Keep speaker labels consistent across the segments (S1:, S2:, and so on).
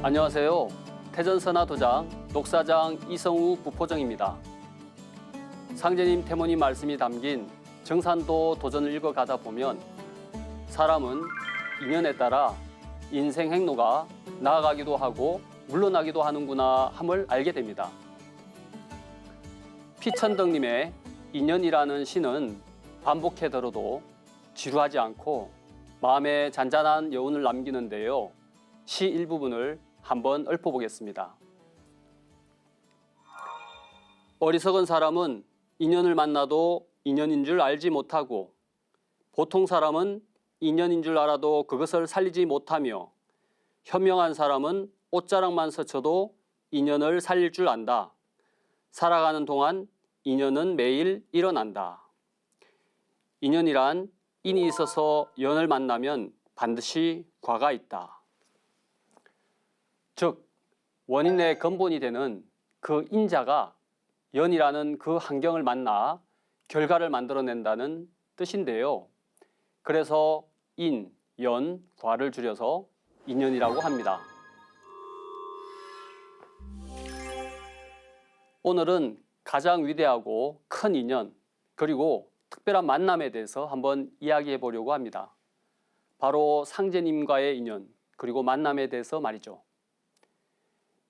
S1: 안녕하세요. 태전선화도장 녹사장 이성우 부포정입니다. 상제님 태모님 말씀이 담긴 정산도 도전을 읽어가다 보면 사람은 인연에 따라 인생 행로가 나아가기도 하고 물러나기도 하는구나 함을 알게 됩니다. 피천덕님의 인연이라는 시는 반복해 들어도 지루하지 않고 마음에 잔잔한 여운을 남기는데요. 시 일부분을 한번 읊어보겠습니다. 어리석은 사람은 인연을 만나도 인연인 줄 알지 못하고 보통 사람은 인연인 줄 알아도 그것을 살리지 못하며 현명한 사람은 옷자락만 스쳐도 인연을 살릴 줄 안다. 살아가는 동안 인연은 매일 일어난다. 인연이란 인이 있어서 연을 만나면 반드시 과가 있다. 즉, 원인의 근본이 되는 그 인자가 연이라는 그 환경을 만나 결과를 만들어낸다는 뜻인데요. 그래서 인, 연, 과를 줄여서 인연이라고 합니다. 오늘은 가장 위대하고 큰 인연, 그리고 특별한 만남에 대해서 한번 이야기해 보려고 합니다. 바로 상제님과의 인연, 그리고 만남에 대해서 말이죠.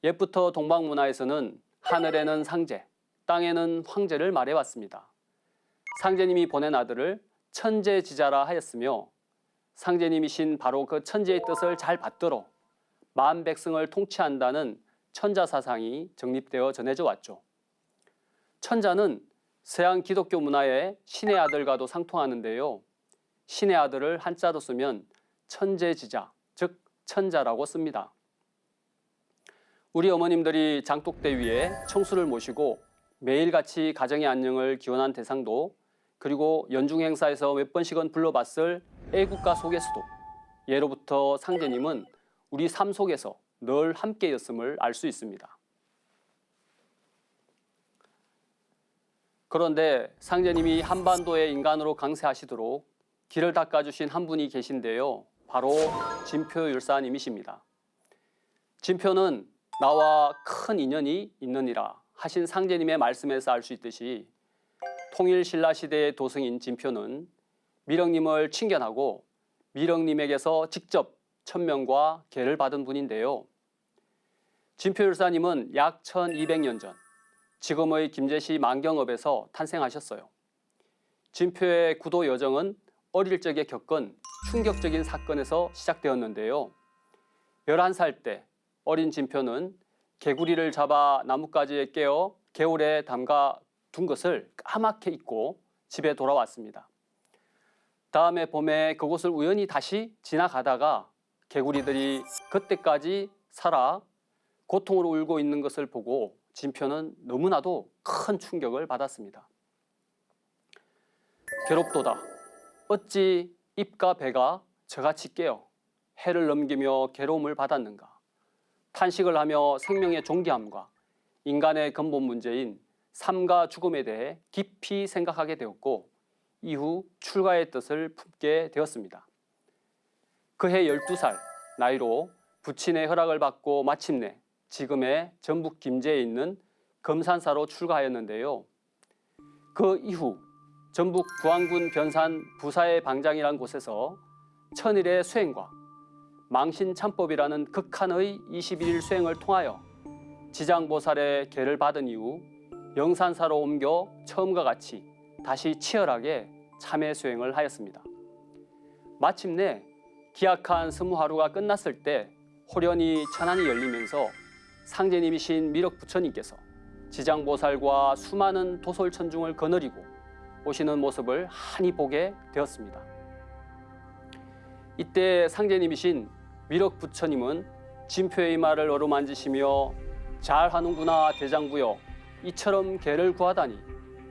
S1: 옛부터 동방문화에서는 하늘에는 상제, 땅에는 황제를 말해왔습니다. 상제님이 보낸 아들을 천재지자라 하였으며 상제님이신 바로 그 천재의 뜻을 잘 받들어 만 백성을 통치한다는 천자 사상이 정립되어 전해져 왔죠. 천자는 서양 기독교 문화의 신의 아들과도 상통하는데요. 신의 아들을 한자로 쓰면 천재지자, 즉 천자라고 씁니다. 우리 어머님들이 장독대 위에 청수를 모시고 매일같이 가정의 안녕을 기원한 대상도, 그리고 연중 행사에서 몇 번씩은 불러봤을 애국가 속에서도 예로부터 상제님은 우리 삶 속에서 늘 함께였음을 알 수 있습니다. 그런데 상제님이 한반도의 인간으로 강세하시도록 길을 닦아주신 한 분이 계신데요. 바로 진표율사님이십니다. 진표는 나와 큰 인연이 있느니라 하신 상제님의 말씀에서 알 수 있듯이 통일신라시대의 도승인 진표는 미령님을 친견하고 미령님에게서 직접 천명과 계를 받은 분인데요. 진표율사님은 약 1200년 전 지금의 김제시 만경읍에서 탄생하셨어요. 진표의 구도 여정은 어릴 적에 겪은 충격적인 사건에서 시작되었는데요. 11살 때 어린 진표는 개구리를 잡아 나뭇가지에 깨어 개울에 담가 둔 것을 까맣게 잊고 집에 돌아왔습니다. 다음에 봄에 그곳을 우연히 다시 지나가다가 개구리들이 그때까지 살아 고통으로 울고 있는 것을 보고 진표는 너무나도 큰 충격을 받았습니다. 괴롭도다. 어찌 입과 배가 저같이 깨어 해를 넘기며 괴로움을 받았는가. 탄식을 하며 생명의 존귀함과 인간의 근본 문제인 삶과 죽음에 대해 깊이 생각하게 되었고 이후 출가의 뜻을 품게 되었습니다. 그해 12살 나이로 부친의 허락을 받고 마침내 지금의 전북 김제에 있는 금산사로 출가하였는데요. 그 이후 전북 부안군 변산 부사의 방장이라는 곳에서 천일의 수행과 망신참법이라는 극한의 21일 수행을 통하여 지장보살의 계를 받은 이후 영산사로 옮겨 처음과 같이 다시 치열하게 참회 수행을 하였습니다. 마침내 기약한 20하루가 끝났을 때 호련히 천안이 열리면서 상제님이신 미륵부처님께서 지장보살과 수많은 도솔천중을 거느리고 오시는 모습을 한이 보게 되었습니다. 이때 상제님이신 미륵부처님은 진표의 말을 어루만지시며 잘하는구나 대장부여, 이처럼 계를 구하다니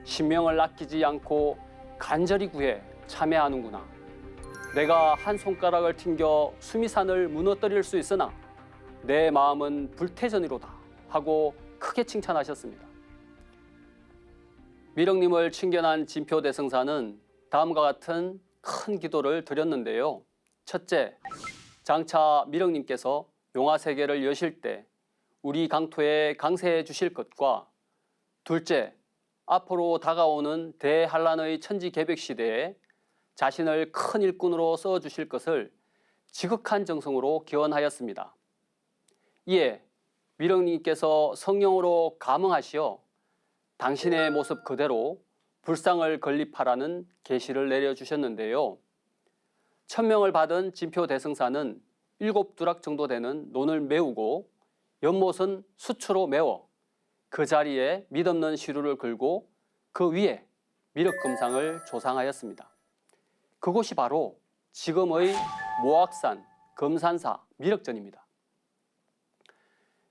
S1: 신명을 아끼지 않고 간절히 구해 참회하는구나. 내가 한 손가락을 튕겨 수미산을 무너뜨릴 수 있으나 내 마음은 불태전이로다 하고 크게 칭찬하셨습니다. 미령님을 친견한 진표 대승사는 다음과 같은 큰 기도를 드렸는데요. 첫째, 장차 미령님께서 용화 세계를 여실 때 우리 강토에 강세해 주실 것과 둘째, 앞으로 다가오는 대한란의 천지개벽 시대에 자신을 큰 일꾼으로 써주실 것을 지극한 정성으로 기원하였습니다. 이에 미령님께서 성령으로 감응하시어 당신의 모습 그대로 불상을 건립하라는 계시를 내려주셨는데요. 천명을 받은 진표 대승사는 7두락 정도 되는 논을 메우고 연못은 수초로 메워 그 자리에 mid없는 시루를 걸고 그 위에 미륵금상을 조상하였습니다. 그곳이 바로 지금의 모악산 금산사 미륵전입니다.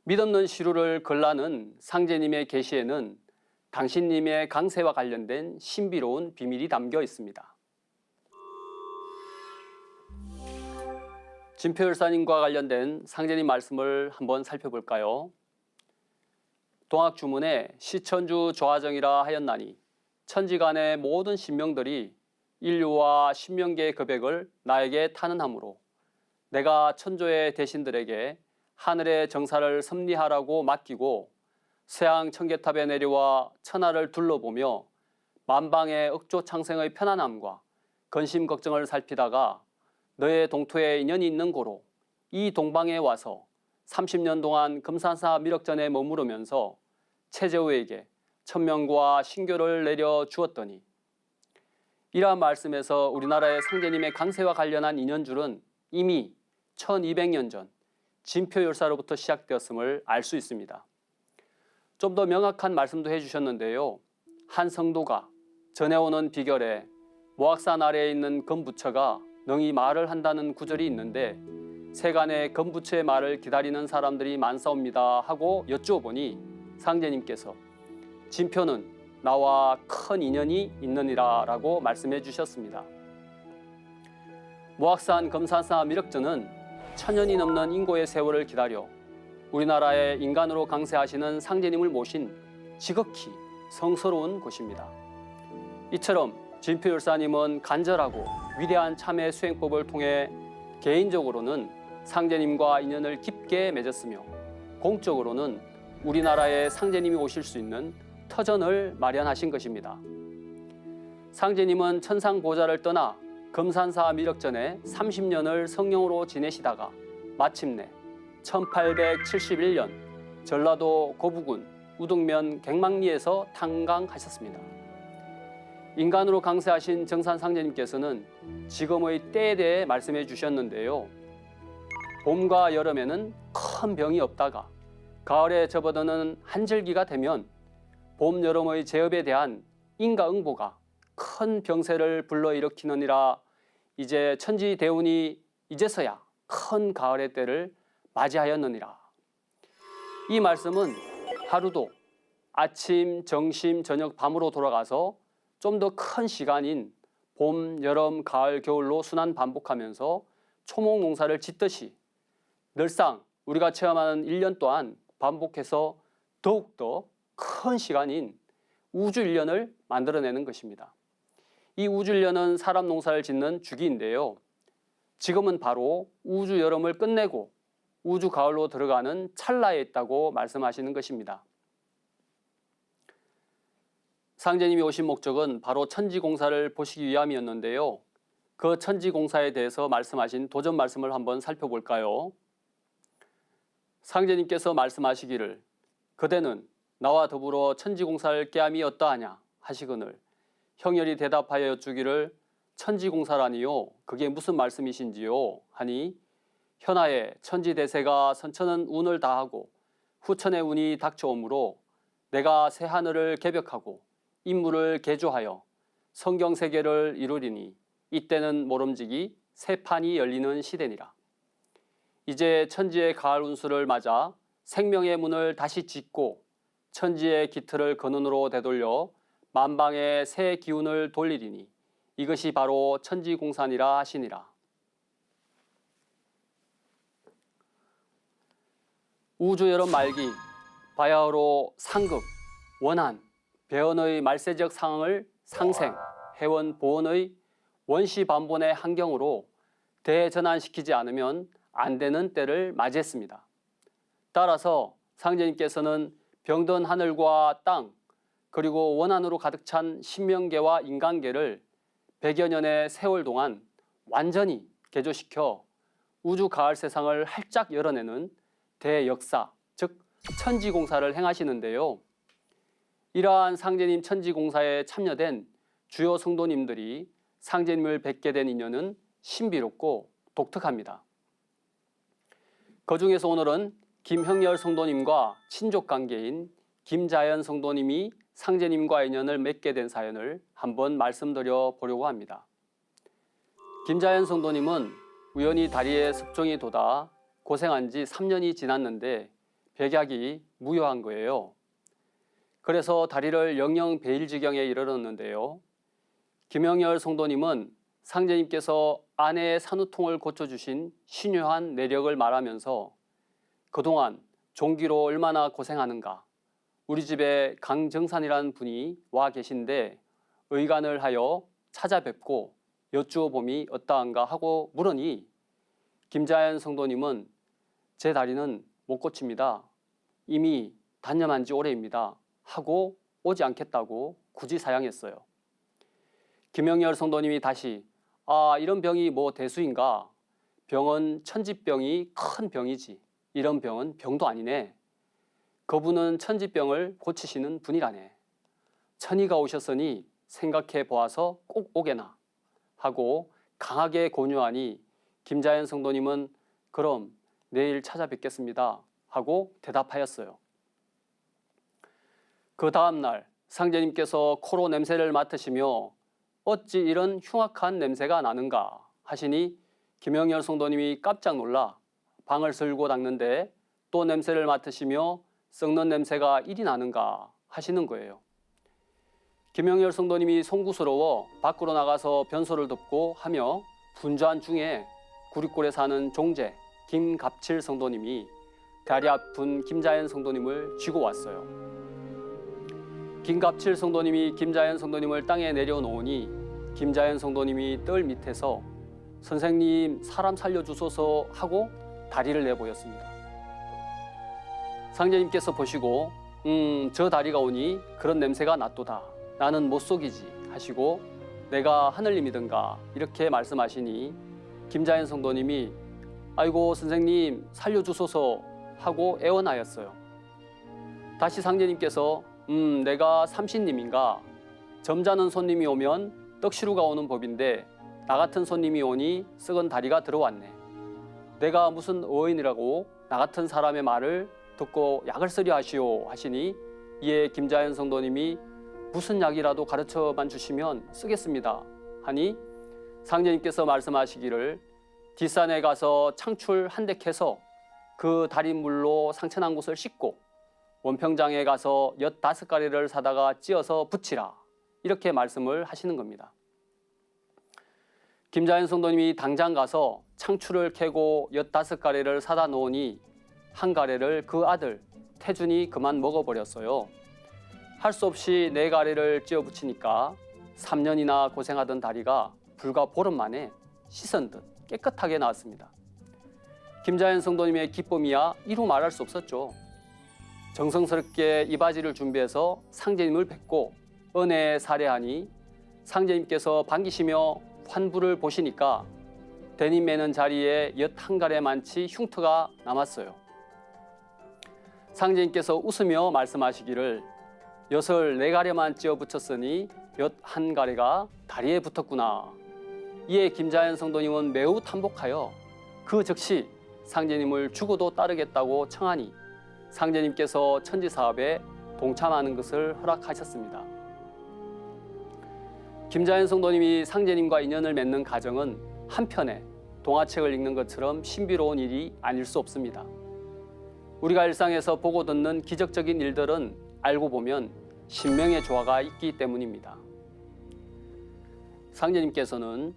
S1: mid없는 시루를 걸라는 상제님의 계시에는 당신님의 강세와 관련된 신비로운 비밀이 담겨 있습니다. 진표열사님과 관련된 상제님 말씀을 한번 살펴볼까요? 동학주문에 시천주 조화정이라 하였나니 천지간의 모든 신명들이 인류와 신명계의 급액을 나에게 타는하므로 내가 천조의 대신들에게 하늘의 정사를 섭리하라고 맡기고 서양 청계탑에 내려와 천하를 둘러보며 만방의 억조창생의 편안함과 근심 걱정을 살피다가 너의 동토에 인연이 있는 고로 이 동방에 와서 30년 동안 금산사 미륵전에 머무르면서 최재우에게 천명과 신교를 내려 주었더니 이러한 말씀에서 우리나라의 상제님의 강세와 관련한 인연줄은 이미 1200년 전 진표열사로부터 시작되었음을 알 수 있습니다. 좀 더 명확한 말씀도 해주셨는데요. 한 성도가 전해오는 비결에 모악산 아래에 있는 금부처가 능히 말을 한다는 구절이 있는데 세간의 금부처의 말을 기다리는 사람들이 많사옵니다 하고 여쭈어보니 상제님께서 진표는 나와 큰 인연이 있느니라 라고 말씀해 주셨습니다. 모악산 금산사 미륵전은 천년이 넘는 인고의 세월을 기다려 우리나라에 인간으로 강세하시는 상제님을 모신 지극히 성스러운 곳입니다. 이처럼 진표열사님은 간절하고 위대한 참회 수행법을 통해 개인적으로는 상제님과 인연을 깊게 맺었으며 공적으로는 우리나라에 상제님이 오실 수 있는 터전을 마련하신 것입니다. 상제님은 천상보좌를 떠나 금산사 미륵전에 30년을 성령으로 지내시다가 마침내 1871년 전라도 고부군 우등면 갱망리에서 탄강하셨습니다. 인간으로 강세하신 정산 상제님께서는 지금의 때에 대해 말씀해 주셨는데요. 봄과 여름에는 큰 병이 없다가 가을에 접어드는 한절기가 되면 봄, 여름의 제업에 대한 인가응보가 큰 병세를 불러일으키느니라. 이제 천지대운이 이제서야 큰 가을의 때를 맞이하였느니라. 이 말씀은 하루도 아침, 점심, 저녁, 밤으로 돌아가서 좀 더 큰 시간인 봄, 여름, 가을, 겨울로 순환 반복하면서 초목 농사를 짓듯이 늘상 우리가 체험하는 1년 동안 반복해서 더욱더 큰 시간인 우주 1년을 만들어내는 것입니다. 이 우주 1년은 사람 농사를 짓는 주기인데요. 지금은 바로 우주 여름을 끝내고 우주 가을로 들어가는 찰나에 있다고 말씀하시는 것입니다. 상제님이 오신 목적은 바로 천지공사를 보시기 위함이었는데요. 그 천지공사에 대해서 말씀하신 도전 말씀을 한번 살펴볼까요? 상제님께서 말씀하시기를 그대는 나와 더불어 천지공사를 깨함이 어떠하냐 하시거늘 형열이 대답하여 여쭈기를 천지공사라니요 그게 무슨 말씀이신지요 하니 현하에 천지대세가 선천은 운을 다하고 후천의 운이 닥쳐오므로 내가 새하늘을 개벽하고 인물을 개조하여 성경세계를 이루리니 이때는 모름지기 새 판이 열리는 시대니라. 이제 천지의 가을 운수를 맞아 생명의 문을 다시 짓고 천지의 기틀을 근원으로 되돌려 만방의 새 기운을 돌리리니 이것이 바로 천지공산이라 하시니라. 우주 여름 말기 바야흐로 상급, 원한, 배원의 말세적 상황을 상생, 해원, 보원의 원시 반본의 환경으로 대전환시키지 않으면 안 되는 때를 맞이했습니다. 따라서 상제님께서는 병든 하늘과 땅 그리고 원한으로 가득 찬 신명계와 인간계를 100여 년의 세월 동안 완전히 개조시켜 우주 가을 세상을 활짝 열어내는 대역사, 즉 천지공사를 행하시는데요. 이러한 상제님 천지공사에 참여된 주요 성도님들이 상제님을 뵙게 된 인연은 신비롭고 독특합니다. 그중에서 오늘은 김형렬 성도님과 친족 관계인 김자연 성도님이 상제님과 인연을 맺게 된 사연을 한번 말씀드려 보려고 합니다. 김자연 성도님은 우연히 다리에 습종이 돋아 고생한 지 3년이 지났는데 백약이 무효한 거예요. 그래서 다리를 영영 베일 지경에 이르렀는데요. 김형렬 성도님은 상제님께서 아내의 산후통을 고쳐주신 신유한 내력을 말하면서 그동안 종기로 얼마나 고생하는가, 우리 집에 강정산이라는 분이 와 계신데 의관을 하여 찾아뵙고 여쭈어 봄이 어떠한가 하고 물으니 김자연 성도님은 제 다리는 못 고칩니다. 이미 단념한 지 오래입니다. 하고 오지 않겠다고 굳이 사양했어요. 김형렬 성도님이 다시 이런 병이 뭐 대수인가? 병은 천지병이 큰 병이지. 이런 병은 병도 아니네. 그분은 천지병을 고치시는 분이라네. 천이가 오셨으니 생각해 보아서 꼭 오게나 하고 강하게 권유하니 김자연 성도님은 그럼 내일 찾아뵙겠습니다 하고 대답하였어요. 그 다음 날 상제님께서 코로 냄새를 맡으시며 어찌 이런 흉악한 냄새가 나는가 하시니 김형렬 성도님이 깜짝 놀라 방을 쓸고 닦는데 또 냄새를 맡으시며 썩는 냄새가 이리 나는가 하시는 거예요. 김형렬 성도님이 송구스러워 밖으로 나가서 변소를 덮고 하며 분주한 중에 구리골에 사는 종제 김갑칠 성도님이 다리 아픈 김자연 성도님을 쥐고 왔어요. 김갑칠 성도님이 김자연 성도님을 땅에 내려놓으니 김자연 성도님이 뜰 밑에서 선생님 사람 살려주소서 하고 다리를 내보였습니다. 상제님께서 보시고 저 다리가 오니 그런 냄새가 났도다. 나는 못 속이지 하시고 내가 하늘님이든가 이렇게 말씀하시니 김자연 성도님이 아이고 선생님 살려주소서 하고 애원하였어요. 다시 상제님께서 내가 삼신님인가? 점잖은 손님이 오면 떡시루가 오는 법인데 나 같은 손님이 오니 썩은 다리가 들어왔네. 내가 무슨 어인이라고 나 같은 사람의 말을 듣고 약을 쓰려 하시오 하시니 이에 김자연 성도님이 무슨 약이라도 가르쳐만 주시면 쓰겠습니다 하니 상제님께서 말씀하시기를 뒷산에 가서 창출 한 대 캐서 그 다리물로 상처난 곳을 씻고 원평장에 가서 15가리를 사다가 찧어서 붙이라 이렇게 말씀을 하시는 겁니다. 김자연 성도님이 당장 가서 창출을 캐고 15가리를 사다 놓으니 한 가래를 그 아들 태준이 그만 먹어버렸어요. 할 수 없이 4가래를 찧어 붙이니까 3년이나 고생하던 다리가 불과 보름 만에 씻은 듯 깨끗하게 나왔습니다. 김자연 성도님의 기쁨이야 이루 말할 수 없었죠. 정성스럽게 이바지를 준비해서 상제님을 뵙고 은혜에 살해하니 상제님께서 반기시며 환부를 보시니까 대님 매는 자리에 11가래만치 흉터가 남았어요. 상제님께서 웃으며 말씀하시기를 엿을 4가래만 찧어 붙였으니 11가래가 다리에 붙었구나. 이에 김자연 성도님은 매우 탐복하여 그 즉시 상제님을 죽어도 따르겠다고 청하니 상제님께서 천지사업에 동참하는 것을 허락하셨습니다. 김자연 성도님이 상제님과 인연을 맺는 과정은 한편에 동화책을 읽는 것처럼 신비로운 일이 아닐 수 없습니다. 우리가 일상에서 보고 듣는 기적적인 일들은 알고 보면 신명의 조화가 있기 때문입니다. 상제님께서는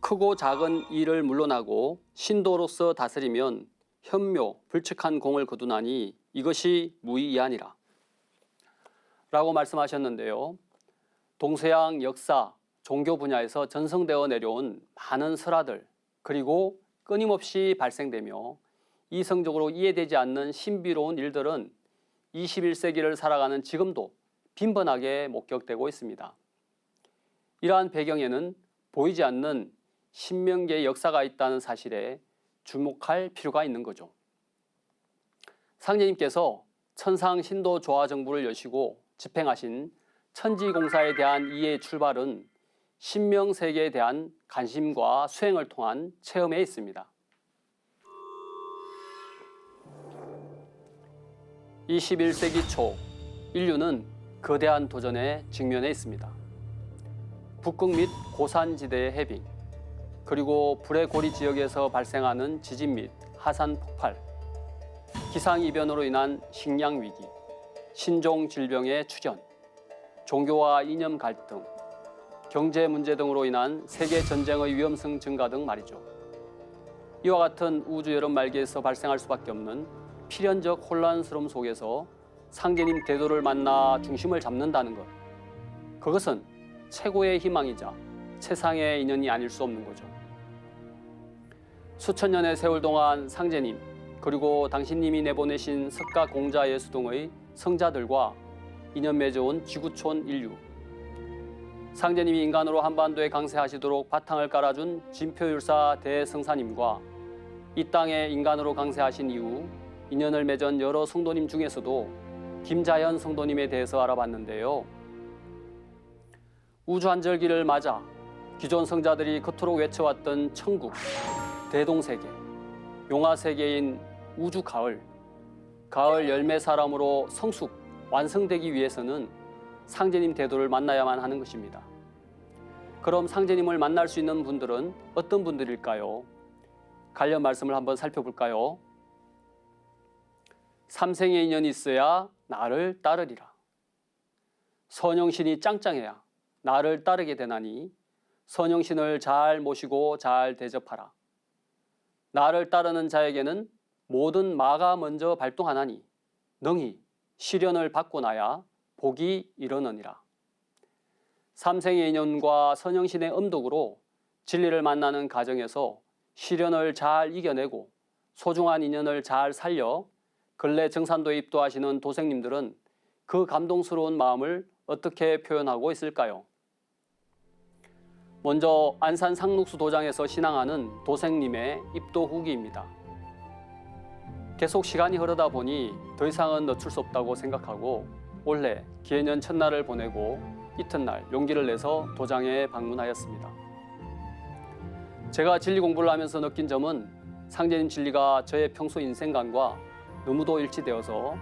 S1: 크고 작은 일을 물러나고 신도로서 다스리면 현묘, 불측한 공을 거두나니 이것이 무의이하니라 라고 말씀하셨는데요. 동서양 역사, 종교 분야에서 전성되어 내려온 많은 설화들 그리고 끊임없이 발생되며 이성적으로 이해되지 않는 신비로운 일들은 21세기를 살아가는 지금도 빈번하게 목격되고 있습니다. 이러한 배경에는 보이지 않는 신명계의 역사가 있다는 사실에 주목할 필요가 있는 거죠. 상제님께서 천상 신도 조화 정부를 여시고 집행하신 천지공사에 대한 이해의 출발은 신명세계에 대한 관심과 수행을 통한 체험에 있습니다. 21세기 초 인류는 거대한 도전에 직면해 있습니다. 북극 및 고산지대의 해빙, 그리고 불의 고리 지역에서 발생하는 지진 및 하산 폭발, 기상이변으로 인한 식량 위기, 신종 질병의 출현, 종교와 이념 갈등, 경제 문제 등으로 인한 세계 전쟁의 위험성 증가 등 말이죠. 이와 같은 우주 여름 말기에서 발생할 수밖에 없는 필연적 혼란스러움 속에서 상제님 대도를 만나 중심을 잡는다는 것, 그것은 최고의 희망이자 최상의 인연이 아닐 수 없는 거죠. 수천 년의 세월 동안 상제님, 그리고 당신님이 내보내신 석가 공자 예수 등의 성자들과 인연 맺어온 지구촌 인류, 상제님이 인간으로 한반도에 강세하시도록 바탕을 깔아준 진표율사 대성사님과 이 땅에 인간으로 강세하신 이후 인연을 맺은 여러 성도님 중에서도 김자현 성도님에 대해서 알아봤는데요. 우주한절기를 맞아 기존 성자들이 그토록 외쳐왔던 천국, 대동세계, 용화세계인 우주가을, 가을 열매 사람으로 성숙, 완성되기 위해서는 상제님 대도를 만나야만 하는 것입니다. 그럼 상제님을 만날 수 있는 분들은 어떤 분들일까요? 관련 말씀을 한번 살펴볼까요? 삼생의 인연이 있어야 나를 따르리라. 선영신이 짱짱해야 나를 따르게 되나니 선영신을 잘 모시고 잘 대접하라. 나를 따르는 자에게는 모든 마가 먼저 발동하나니 능히 시련을 받고 나야 복이 일어나니라. 삼생의 인연과 선영신의 음덕으로 진리를 만나는 과정에서 시련을 잘 이겨내고 소중한 인연을 잘 살려 근래 정산도에 입도하시는 도생님들은 그 감동스러운 마음을 어떻게 표현하고 있을까요? 먼저 안산 상록수 도장에서 신앙하는 도생님의 입도 후기입니다. 계속 시간이 흐르다 보니 더 이상은 늦출 수 없다고 생각하고 올해 기해년 첫날을 보내고 이튿날 용기를 내서 도장에 방문하였습니다. 제가 진리 공부를 하면서 느낀 점은 상제님 진리가 저의 평소 인생관과 너무도 일치되어서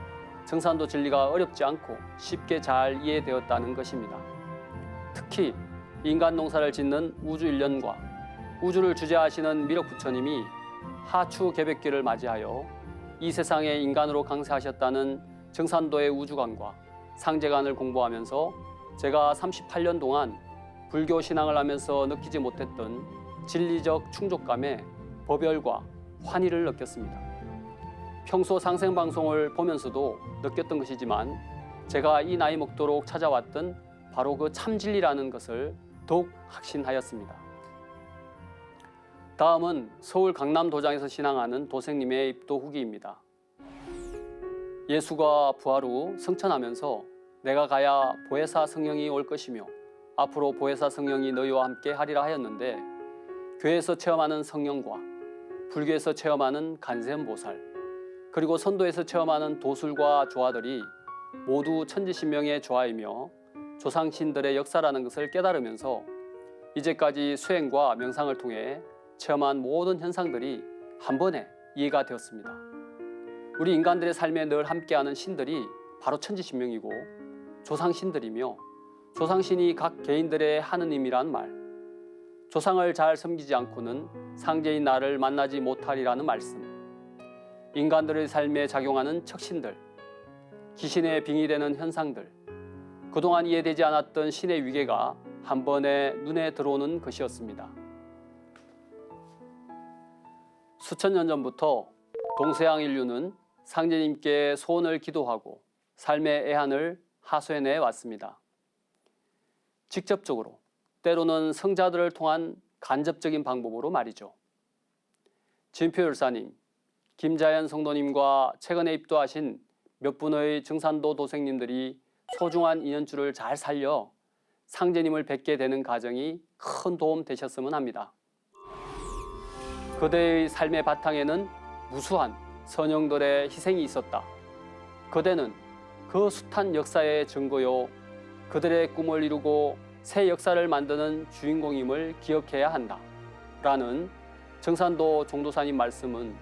S1: 정산도 진리가 어렵지 않고 쉽게 잘 이해되었다는 것입니다. 특히 인간 농사를 짓는 우주 일련과 우주를 주재하시는 미륵부처님이 하추 개백기를 맞이하여 이 세상에 인간으로 강세하셨다는 정산도의 우주관과 상제관을 공부하면서 제가 38년 동안 불교 신앙을 하면서 느끼지 못했던 진리적 충족감에 법열과 환희를 느꼈습니다. 평소 상생방송을 보면서도 느꼈던 것이지만 제가 이 나이 먹도록 찾아왔던 바로 그 참진리라는 것을 더욱 확신하였습니다. 다음은 서울 강남 도장에서 신앙하는 도생님의 입도 후기입니다. 예수가 부활 후 승천하면서 내가 가야 보혜사 성령이 올 것이며 앞으로 보혜사 성령이 너희와 함께 하리라 하였는데 교회에서 체험하는 성령과 불교에서 체험하는 간세음보살 그리고 선도에서 체험하는 도술과 조화들이 모두 천지신명의 조화이며 조상신들의 역사라는 것을 깨달으면서 이제까지 수행과 명상을 통해 체험한 모든 현상들이 한 번에 이해가 되었습니다. 우리 인간들의 삶에 늘 함께하는 신들이 바로 천지신명이고 조상신들이며 조상신이 각 개인들의 하느님이란 말, 조상을 잘 섬기지 않고는 상제인 나를 만나지 못하리라는 말씀, 인간들의 삶에 작용하는 척신들, 귀신의 빙의되는 현상들, 그동안 이해되지 않았던 신의 위계가 한 번에 눈에 들어오는 것이었습니다. 수천 년 전부터 동서양 인류는 상제님께 소원을 기도하고 삶의 애한을 하소연해 왔습니다. 직접적으로, 때로는 성자들을 통한 간접적인 방법으로 말이죠. 진표 열사님, 김자연 성도님과 최근에 입도하신 몇 분의 증산도 도생님들이 소중한 인연줄을 잘 살려 상제님을 뵙게 되는 과정이 큰 도움 되셨으면 합니다. 그대의 삶의 바탕에는 무수한 선영들의 희생이 있었다. 그대는 그 숱한 역사의 증거요, 그들의 꿈을 이루고 새 역사를 만드는 주인공임을 기억해야 한다. 라는 증산도 종도사님 말씀은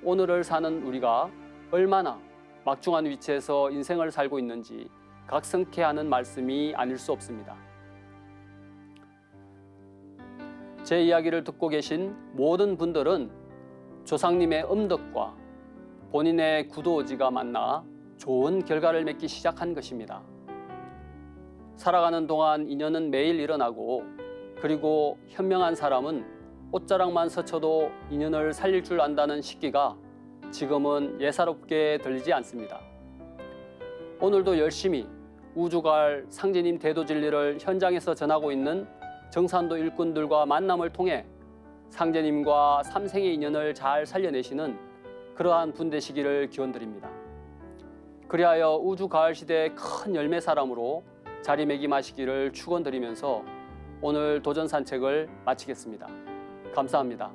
S1: 오늘을 사는 우리가 얼마나 막중한 위치에서 인생을 살고 있는지 각성케 하는 말씀이 아닐 수 없습니다. 제 이야기를 듣고 계신 모든 분들은 조상님의 음덕과 본인의 구도의지가 만나 좋은 결과를 맺기 시작한 것입니다. 살아가는 동안 인연은 매일 일어나고, 그리고 현명한 사람은 옷자락만 스쳐도 인연을 살릴 줄 안다는 식기가 지금은 예사롭게 들리지 않습니다. 오늘도 열심히 우주갈 상제님 대도진리를 현장에서 전하고 있는 정산도 일꾼들과 만남을 통해 상제님과 삼생의 인연을 잘 살려내시는 그러한 분 되시기를 기원드립니다. 그리하여 우주가을 시대의 큰 열매 사람으로 자리매김하시기를 축원드리면서 오늘 도전 산책을 마치겠습니다. 감사합니다.